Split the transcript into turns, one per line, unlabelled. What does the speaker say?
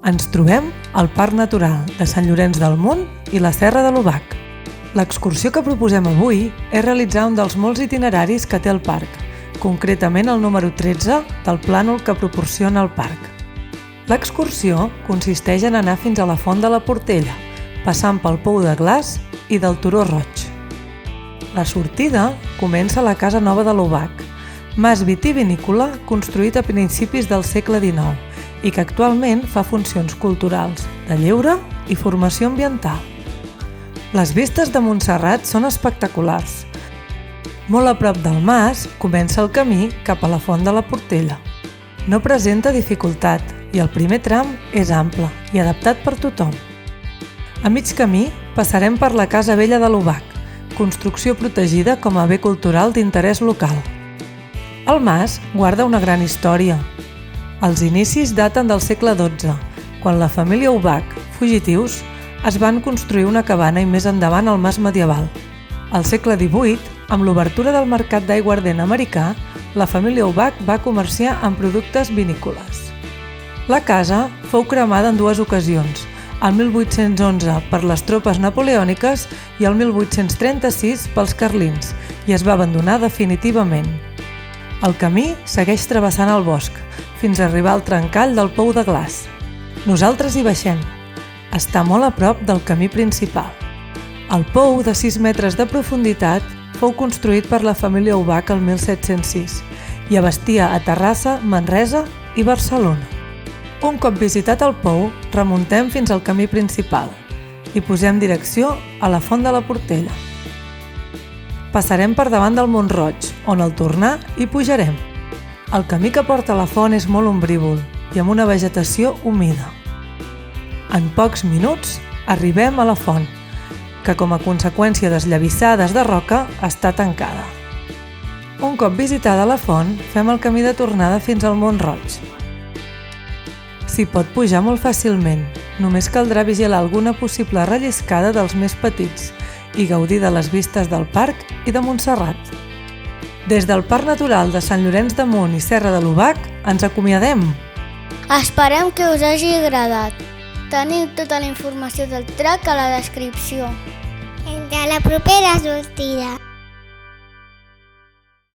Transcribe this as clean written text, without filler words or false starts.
Ens trobem al Parc Natural de Sant Llorenç del Munt i la Serra de l'Obac. L'excursió que proposem avui és realitzar un dels molts itineraris que té el parc, concretament el número 13 del plànol que proporciona el parc. L'excursió consisteix en anar fins a la Font de la Portella, passant pel Pou de Glaç i del Turó Roig. La sortida comença a la Casa Nova de l'Obac, mas vitivinícola construït a principis del segle XIX i que actualment fa funcions culturals, de lleure i formació ambiental. Les vistes de Montserrat són espectaculars. Molt a prop del mas comença el camí cap a la Font de la Portella. No presenta dificultat i el primer tram és ample i adaptat per tothom. A mig camí passarem per la Casa Vella de l'Obac, construcció protegida com a bé cultural d'interès local. El mas guarda una gran història. Els inicis daten del segle XII, quan la família Obac, fugitius, es van construir una cabana i més endavant el mas medieval. Al segle XVIII, amb l'obertura del mercat d'aiguardent americà, la família Obac va comerciar amb productes vinícoles. La casa fou cremada en dues ocasions, el 1811 per les tropes napoleòniques i el 1836 pels carlins, i es va abandonar definitivament. El camí segueix travessant el bosc, fins a arribar al trencall del Pou de Glaç. Nosaltres hi baixem. Està molt a prop del camí principal. El pou, de 6 metres de profunditat, fou construït per la família Obac el 1706 i abastia a Terrassa, Manresa i Barcelona. Un cop visitat el pou, remuntem fins al camí principal i posem direcció a la Font de la Portella. Passarem per davant del Mont-roig, on al tornar hi pujarem. El camí que porta a la font és molt ombrívol i amb una vegetació humida. En pocs minuts arribem a la font, que com a conseqüència d'esllavissades de roca està tancada. Un cop visitada la font, fem el camí de tornada fins al Mont-roig. S'hi pot pujar molt fàcilment, només caldrà vigilar alguna possible relliscada dels més petits i gaudir de les vistes del parc i de Montserrat. Des del Parc Natural de Sant Llorenç del Munt i Serra de l'Obac ens acomiadem.
Esperem que us hagi agradat. Teniu tota la informació del track a la descripció.
Fins a la propera sortida.